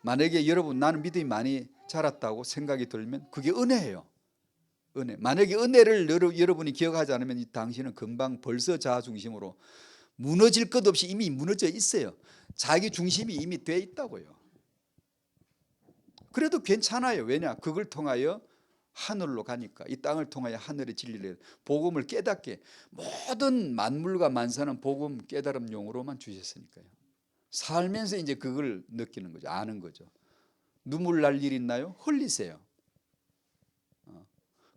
만약에 여러분 나는 믿음이 많이 자랐다고 생각이 들면 그게 은혜예요. 은혜. 만약에 은혜를 여러분이 기억하지 않으면 당신은 금방 벌써 자아중심으로 무너질 것 없이 이미 무너져 있어요. 자기 중심이 이미 돼 있다고요. 그래도 괜찮아요. 왜냐? 그걸 통하여 하늘로 가니까, 이 땅을 통하여 하늘의 진리를, 복음을 깨닫게, 모든 만물과 만사는 복음 깨달음용으로만 주셨으니까요. 살면서 이제 그걸 느끼는 거죠. 아는 거죠. 눈물 날 일 있나요? 흘리세요.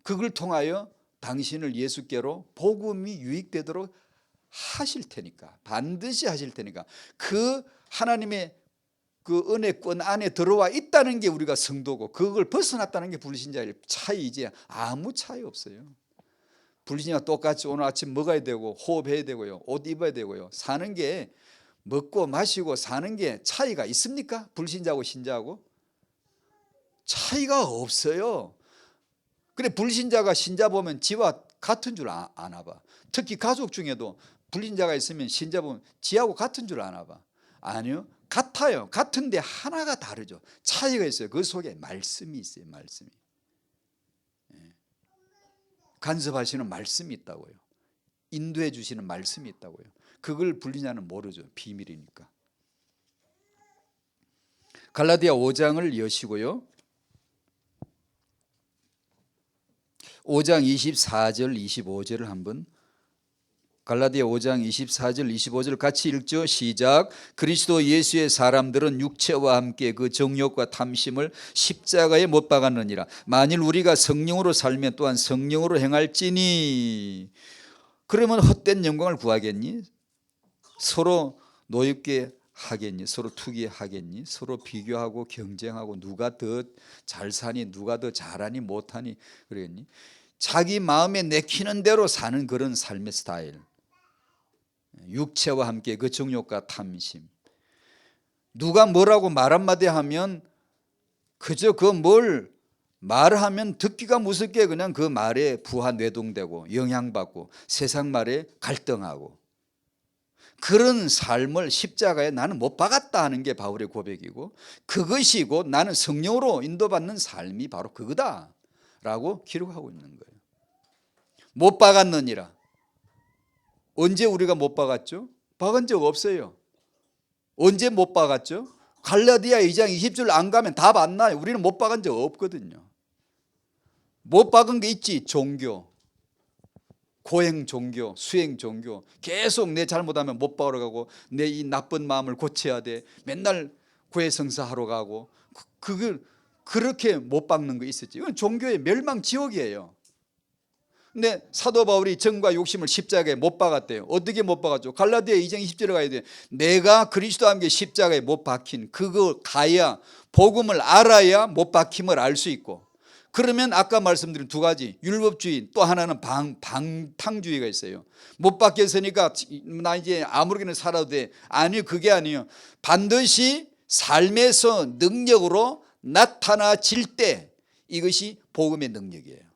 그걸 통하여 당신을 예수께로 복음이 유익되도록 하실 테니까, 반드시 하실 테니까, 그 하나님의 그 은혜권 안에 들어와 있다는 게 우리가 성도고, 그걸 벗어났다는 게 불신자의 차이이지 아무 차이 없어요. 불신자가 똑같이 오늘 아침 먹어야 되고 호흡해야 되고요, 옷 입어야 되고요, 사는 게 먹고 마시고 사는 게 차이가 있습니까? 불신자하고 신자하고 차이가 없어요. 그래, 불신자가 신자 보면 지와 같은 줄 아나 봐. 특히 가족 중에도 불신자가 있으면 신자 보면 지하고 같은 줄 아나 봐. 아니요, 같아요. 같은데 하나가 다르죠. 차이가 있어요. 그 속에 말씀이 있어요. 말씀이. 간섭하시는 말씀이 있다고요. 인도해 주시는 말씀이 있다고요. 그걸 불신자는 모르죠. 비밀이니까. 갈라디아 5장을 여시고요, 5장 24절 25절을 한번, 갈라디아 5장 24절 25절 같이 읽죠. 시작. 그리스도 예수의 사람들은 육체와 함께 그 정욕과 탐심을 십자가에 못 박았느니라. 만일 우리가 성령으로 살면 또한 성령으로 행할지니. 그러면 헛된 영광을 구하겠니? 서로 노엽게 하겠니? 서로 투기하겠니? 서로 비교하고 경쟁하고 누가 더 잘 사니, 누가 더 잘하니 못하니 그러겠니? 자기 마음에 내키는 대로 사는 그런 삶의 스타일, 육체와 함께 그 정욕과 탐심. 누가 뭐라고 말 한마디 하면 그저 그 뭘 말하면 듣기가 무섭게 그냥 그 말에 부하 뇌동되고 영향받고 세상 말에 갈등하고, 그런 삶을 십자가에 나는 못 박았다 하는 게 바울의 고백이고, 그것이고 나는 성령으로 인도받는 삶이 바로 그거다라고 기록하고 있는 거예요. 못 박았느니라. 언제 우리가 못 박았죠? 박은 적 없어요. 언제 못 박았죠? 갈라디아 2장 20절 안 가면 답 안 나요. 우리는 못 박은 적 없거든요. 못 박은 게 있지. 종교, 고행 종교, 수행 종교. 계속 내 잘못하면 못 박으러 가고, 내 이 나쁜 마음을 고쳐야 돼. 맨날 고해성사하러 가고. 그걸 그렇게 못 박는 거 있었지. 이건 종교의 멸망 지옥이에요. 근데 사도 바울이 정과 욕심을 십자가에 못 박았대요. 어떻게 못 박았죠? 갈라디아 2장 20절에 가야 돼요. 내가 그리스도와 함께 십자가에 못 박힌 그거 가야, 복음을 알아야 못 박힘을 알 수 있고, 그러면 아까 말씀드린 두 가지, 율법주의, 또 하나는 방탕주의가 있어요. 못 박혔으니까 나 이제 아무렇게나 살아도 돼. 아니요, 그게 아니에요. 반드시 삶에서 능력으로 나타나질 때 이것이 복음의 능력이에요.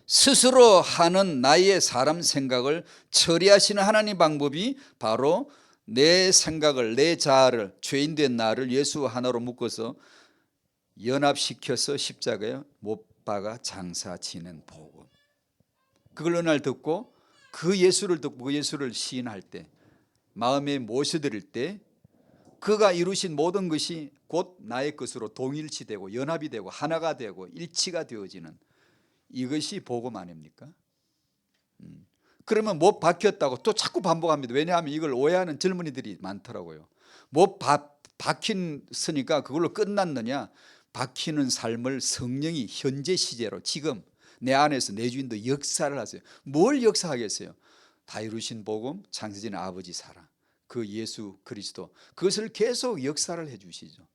스스로 하는 나의 사람 생각을 처리하시는 하나님 방법이 바로 내 생각을, 내 자아를, 죄인된 나를 예수 하나로 묶어서 연합시켜서 십자가에 못 박아 장사 지는 복음. 그걸 어느 날 듣고 그 예수를 듣고 그 예수를 시인할 때, 마음에 모셔드릴 때, 그가 이루신 모든 것이 곧 나의 것으로 동일치되고 연합이 되고 하나가 되고 일치가 되어지는, 이것이 복음 아닙니까? 그러면 못 박혔다고 또 자꾸 반복합니다. 왜냐하면 이걸 오해하는 젊은이들이 많더라고요. 못 박혔으니까 그걸로 끝났느냐? 박히는 삶을 성령이 현재 시제로 지금 내 안에서 내 주인도 역사를 하세요. 뭘 역사하겠어요? 다 이루신 복음, 창세전의 아버지 사랑, 그 예수 그리스도, 그것을 계속 역사를 해 주시죠.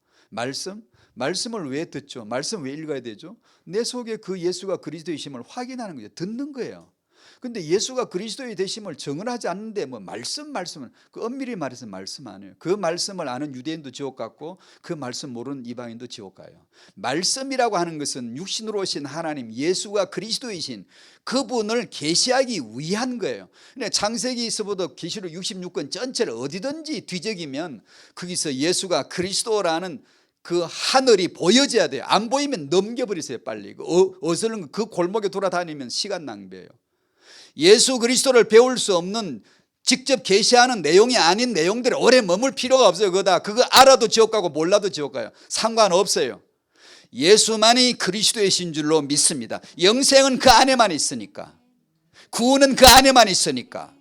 말씀을 왜 듣죠? 말씀 왜 읽어야 되죠? 내 속에 그 예수가 그리스도이심을 확인하는 거죠. 듣는 거예요. 근데 예수가 그리스도의 되심을 정언하지 않는데 뭐 말씀은 그 엄밀히 말해서 말씀 아니에요. 그 말씀을 아는 유대인도 지옥 갔고 그 말씀 모르는 이방인도 지옥 가요. 말씀이라고 하는 것은 육신으로 오신 하나님 예수가 그리스도이신 그분을 계시하기 위한 거예요. 근데 창세기에서부터 계시록 66권 전체를 어디든지 뒤적이면 거기서 예수가 그리스도라는 그 하늘이 보여져야 돼요. 안 보이면 넘겨버리세요. 빨리 어슬렁 그 골목에 돌아다니면 시간 낭비예요. 예수 그리스도를 배울 수 없는, 직접 계시하는 내용이 아닌 내용들에 오래 머물 필요가 없어요. 그거 알아도 지옥 가고 몰라도 지옥 가요. 상관없어요. 예수만이 그리스도이신 줄로 믿습니다. 영생은 그 안에만 있으니까, 구원은 그 안에만 있으니까.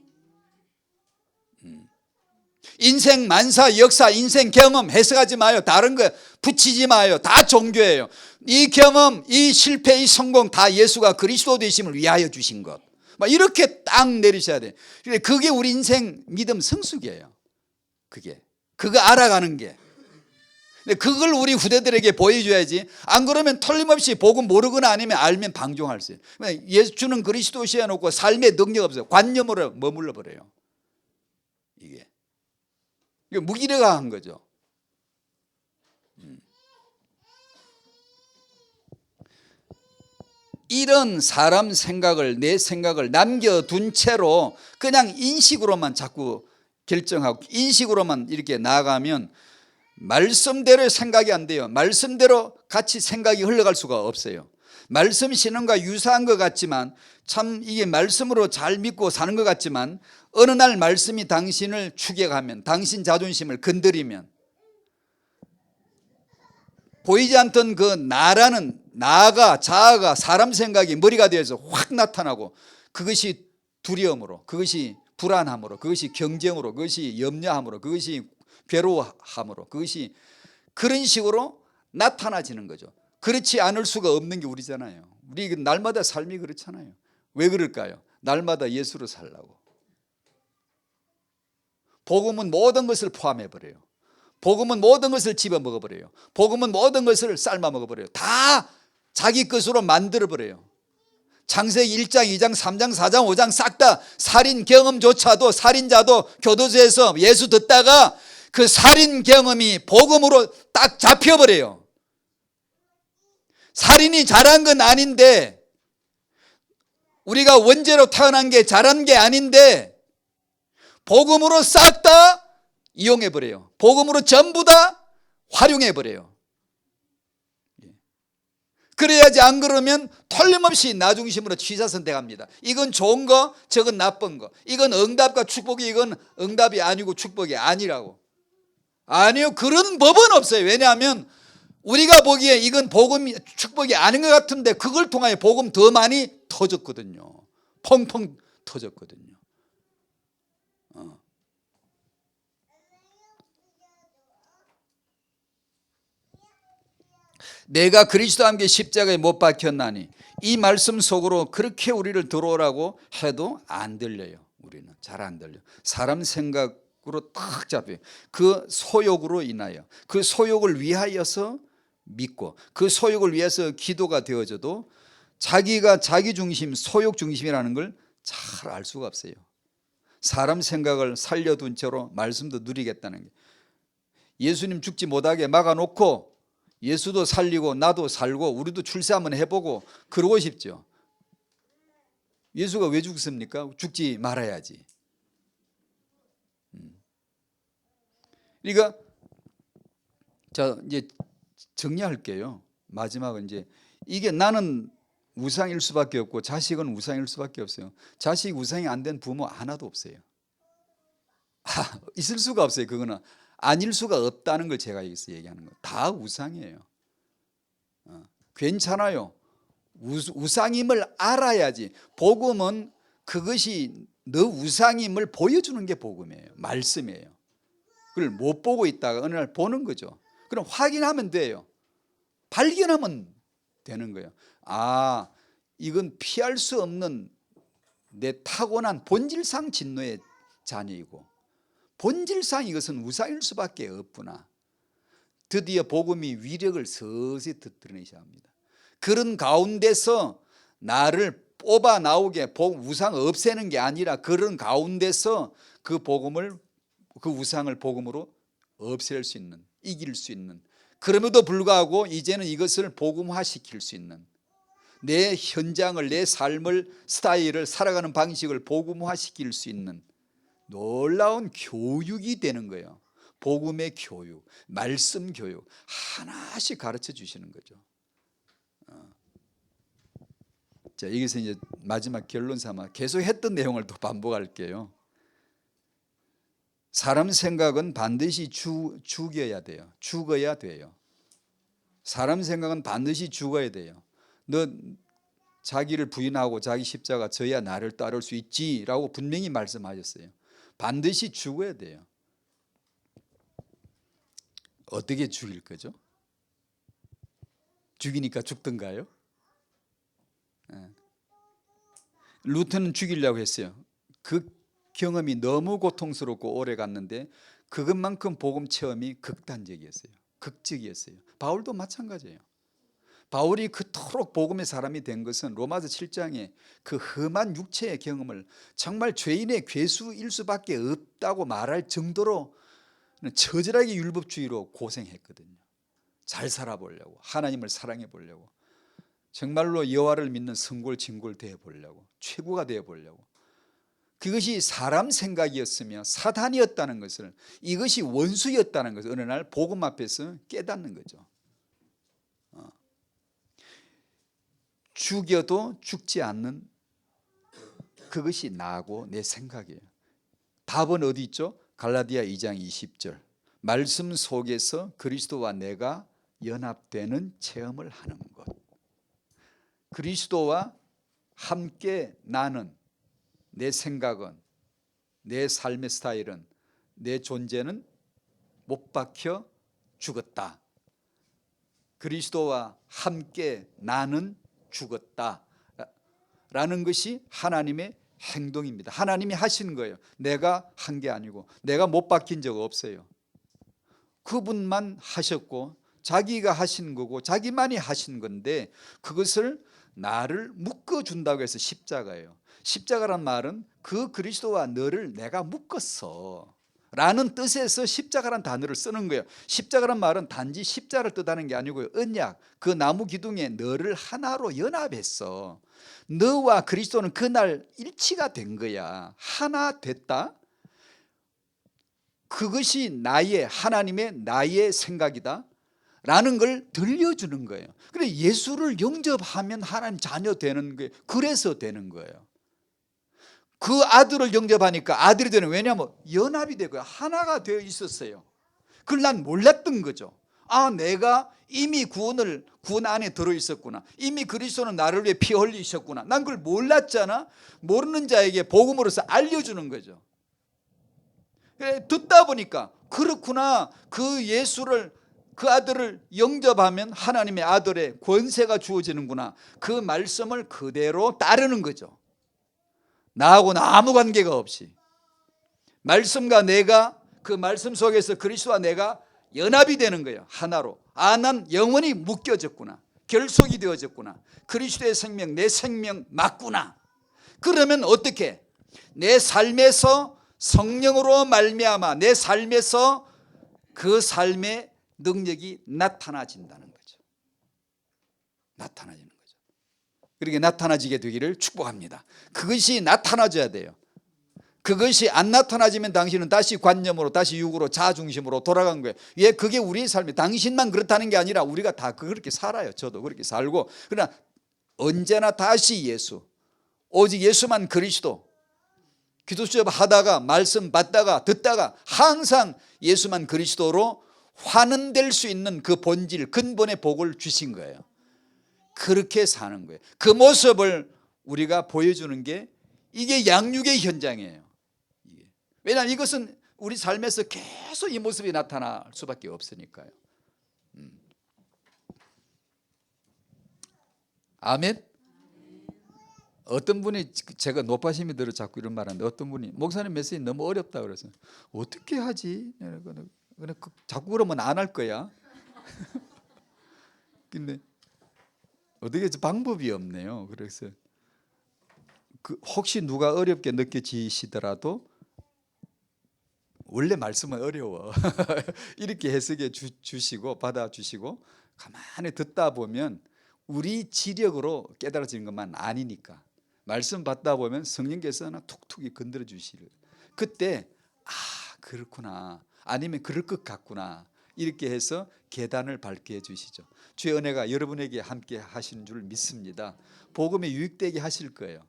인생 만사 역사 인생 경험 해석하지 마요. 다른 거 붙이지 마요. 다 종교예요. 이 경험, 이 실패, 이 성공 다 예수가 그리스도 되심을 위하여 주신 것, 막 이렇게 딱 내리셔야 돼. 그게 우리 인생 믿음 성숙이에요. 그거 알아가는 게. 근데 그걸 우리 후대들에게 보여줘야지. 안 그러면 틀림없이 복음 모르거나 아니면 알면 방종할 수 있어요. 예수는 그리스도시해 놓고 삶의 능력 없어요. 관념으로 머물러 버려요. 이게 무기력한 거죠. 이런 사람 생각을, 내 생각을 남겨둔 채로 그냥 인식으로만 자꾸 결정하고 인식으로만 이렇게 나아가면 말씀대로 생각이 안 돼요. 말씀대로 같이 생각이 흘러갈 수가 없어요. 말씀 신앙과 유사한 것 같지만, 참 이게 말씀으로 잘 믿고 사는 것 같지만, 어느 날 말씀이 당신을 추격하면, 당신 자존심을 건드리면, 보이지 않던 그 나라는, 나가 자아가 사람 생각이 머리가 되어서 확 나타나고, 그것이 두려움으로, 그것이 불안함으로, 그것이 경쟁으로, 그것이 염려함으로, 그것이 괴로워함으로, 그것이 그런 식으로 나타나지는 거죠. 그렇지 않을 수가 없는 게 우리잖아요. 우리 날마다 삶이 그렇잖아요. 왜 그럴까요? 날마다 예수로 살라고. 복음은 모든 것을 포함해버려요. 복음은 모든 것을 집어먹어버려요. 복음은 모든 것을 삶아먹어버려요. 다 자기 것으로 만들어버려요. 창세기 1장, 2장, 3장, 4장, 5장 싹 다 살인 경험조차도, 살인자도 교도소에서 예수 듣다가 그 살인 경험이 복음으로 딱 잡혀버려요. 살인이 잘한 건 아닌데 우리가 원죄로 태어난 게 잘한 게 아닌데 복음으로 싹 다 이용해버려요. 복음으로 전부 다 활용해버려요. 그래야지, 안 그러면 틀림없이 나 중심으로 취사선택합니다. 이건 좋은 거, 저건 나쁜 거. 이건 응답과 축복이, 이건 응답이 아니고 축복이 아니라고. 아니요, 그런 법은 없어요. 왜냐하면 우리가 보기에 이건 복음이 축복이 아닌 것 같은데 그걸 통하여 복음 더 많이 터졌거든요. 펑펑 터졌거든요. 내가 그리스도와 함께 십자가에 못 박혔나니, 이 말씀 속으로 그렇게 우리를 들어오라고 해도 안 들려요. 우리는 잘 안 들려. 사람 생각으로 딱 잡혀요. 그 소욕으로 인하여, 그 소욕을 위하여서 믿고, 그 소욕을 위해서 기도가 되어져도 자기가 자기 중심, 소욕 중심이라는 걸 잘 알 수가 없어요. 사람 생각을 살려둔 채로 말씀도 누리겠다는 게, 예수님 죽지 못하게 막아놓고 예수도 살리고 나도 살고 우리도 출세 한번 해보고 그러고 싶죠. 예수가 왜 죽습니까? 죽지 말아야지. 그러니까 자, 이제 정리할게요. 마지막은 이제 이게 나는 우상일 수밖에 없고 자식은 우상일 수밖에 없어요. 자식 우상이 안 된 부모 하나도 없어요. 있을 수가 없어요. 그거는 아닐 수가 없다는 걸 제가 여기서 얘기하는 거예요. 다 우상이에요. 괜찮아요. 우상임을 알아야지. 복음은 그것이 너 우상임을 보여주는 게 복음이에요. 말씀이에요. 그걸 못 보고 있다가 어느 날 보는 거죠. 그럼 확인하면 돼요. 발견하면 되는 거예요. 아, 이건 피할 수 없는 내 타고난 본질상 진노의 자녀이고, 본질상 이것은 우상일 수밖에 없구나. 드디어 복음이 위력을 서서히 드러내셔야 합니다. 그런 가운데서 나를 뽑아 나오게, 우상 없애는 게 아니라 그런 가운데서 그 복음을, 그 우상을 복음으로 없앨 수 있는, 이길 수 있는, 그럼에도 불구하고 이제는 이것을 복음화시킬 수 있는, 내 현장을, 내 삶을, 스타일을, 살아가는 방식을 복음화시킬 수 있는 놀라운 교육이 되는 거예요. 복음의 교육, 말씀 교육 하나씩 가르쳐 주시는 거죠. 자, 여기서 이제 마지막 결론 삼아 계속 했던 내용을 또 반복할게요. 사람 생각은 반드시 죽여야 돼요. 죽어야 돼요. 사람 생각은 반드시 죽어야 돼요. 너 자기를 부인하고 자기 십자가 져야 나를 따를 수 있지라고 분명히 말씀하셨어요. 반드시 죽어야 돼요. 어떻게 죽일 거죠? 죽이니까 죽던가요? 루터는 죽이려고 했어요. 그 경험이 너무 고통스럽고 오래 갔는데 그것만큼 복음 체험이 극단적이었어요. 극적이었어요. 바울도 마찬가지예요. 바울이 그토록 복음의 사람이 된 것은 로마서 7장에 그 험한 육체의 경험을 정말 죄인의 괴수일 수밖에 없다고 말할 정도로 처절하게 율법주의로 고생했거든요. 잘 살아보려고, 하나님을 사랑해 보려고, 정말로 여호와를 믿는 성골진골 되어 보려고, 최고가 되어 보려고. 그것이 사람 생각이었으며 사단이었다는 것을, 이것이 원수였다는 것을 어느 날 복음 앞에서 깨닫는 거죠. 죽여도 죽지 않는 그것이 나고 내 생각이에요. 답은 어디 있죠? 갈라디아 2장 20절. 말씀 속에서 그리스도와 내가 연합되는 체험을 하는 것. 그리스도와 함께 나는, 내 생각은, 내 삶의 스타일은, 내 존재는 못 박혀 죽었다. 그리스도와 함께 나는 죽었다 라는 것이 하나님의 행동입니다. 하나님이 하신 거예요. 내가 한 게 아니고, 내가 못 박힌 적 없어요. 그분만 하셨고 자기가 하신 거고 자기만이 하신 건데, 그것을 나를 묶어준다고 해서 십자가예요. 십자가란 말은 그 그리스도와 너를 내가 묶었어 라는 뜻에서 십자가란 단어를 쓰는 거예요. 십자가란 말은 단지 십자를 뜻하는 게 아니고요. 언약, 그 나무 기둥에 너를 하나로 연합했어. 너와 그리스도는 그날 일치가 된 거야. 하나 됐다. 그것이 나의, 하나님의 나의 생각이다 라는 걸 들려주는 거예요. 그래, 예수를 영접하면 하나님 자녀 되는 거예요. 그래서 되는 거예요. 그 아들을 영접하니까 아들이 되는, 왜냐하면 연합이 되고요. 하나가 되어 있었어요. 그걸 난 몰랐던 거죠. 아, 내가 이미 구원 안에 들어있었구나. 이미 그리스도는 나를 위해 피 흘리셨구나. 난 그걸 몰랐잖아. 모르는 자에게 복음으로서 알려주는 거죠. 듣다 보니까 그렇구나. 그 예수를, 그 아들을 영접하면 하나님의 아들의 권세가 주어지는구나. 그 말씀을 그대로 따르는 거죠. 나하고는 아무 관계가 없이 말씀과 내가, 그 말씀 속에서 그리스도와 내가 연합이 되는 거예요. 하나로. 아, 난 영원히 묶여졌구나. 결속이 되어졌구나. 그리스도의 생명, 내 생명 맞구나. 그러면 어떻게? 내 삶에서 성령으로 말미암아 내 삶에서 그 삶의 능력이 나타나진다는 거죠. 나타나지는 거죠. 그렇게 나타나지게 되기를 축복합니다. 그것이 나타나져야 돼요. 그것이 안 나타나지면 당신은 다시 관념으로, 다시 육으로, 자중심으로 돌아간 거예요. 왜? 그게 우리의 삶이, 당신만 그렇다는 게 아니라 우리가 다 그렇게 살아요. 저도 그렇게 살고. 그러나 언제나 다시 예수, 오직 예수만 그리스도, 기도 수업 하다가 말씀 받다가 듣다가 항상 예수만 그리스도로 환원될 수 있는 그 본질, 근본의 복을 주신 거예요. 그렇게 사는 거예요. 그 모습을 우리가 보여주는 게 이게 양육의 현장이에요. 왜냐하면 이것은 우리 삶에서 계속 이 모습이 나타날 수밖에 없으니까요. 아멘. 어떤 분이, 제가 노파심이 들어 자꾸 이런 말 하는데, 어떤 분이 목사님 메시지 너무 어렵다 그래서 어떻게 하지? 자꾸 그러면 안 할 거야. 근데 어떻게 해서 방법이 없네요. 그래서 혹시 누가 어렵게 느껴지시더라도 원래 말씀은 어려워. 이렇게 해석해 주시고 받아주시고 가만히 듣다 보면 우리 지력으로 깨달아지는 것만 아니니까 말씀 받다 보면 성령께서는 툭툭이 건드려 주시를, 그때 아, 그렇구나, 아니면 그럴 것 같구나, 이렇게 해서 계단을 밟게 해주시죠. 주의 은혜가 여러분에게 함께 하시는 줄 믿습니다. 복음에 유익되게 하실 거예요.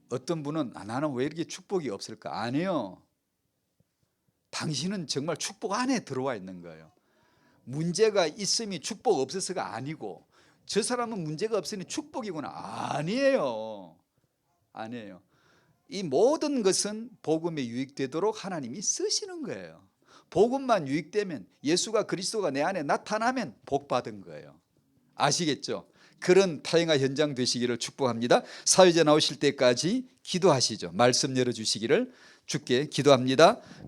어떤 분은 나는 왜 이렇게 축복이 없을까? 아니요. 당신은 정말 축복 안에 들어와 있는 거예요. 문제가 있음이 축복 없어서가 아니고, 저 사람은 문제가 없으니 축복이구나. 아니에요. 아니에요. 이 모든 것은 복음에 유익되도록 하나님이 쓰시는 거예요. 복음만 유익되면, 예수가 그리스도가 내 안에 나타나면 복 받은 거예요. 아시겠죠? 그런 타영화 현장 되시기를 축복합니다. 사회자 나오실 때까지 기도하시죠. 말씀 열어주시기를 주께 기도합니다.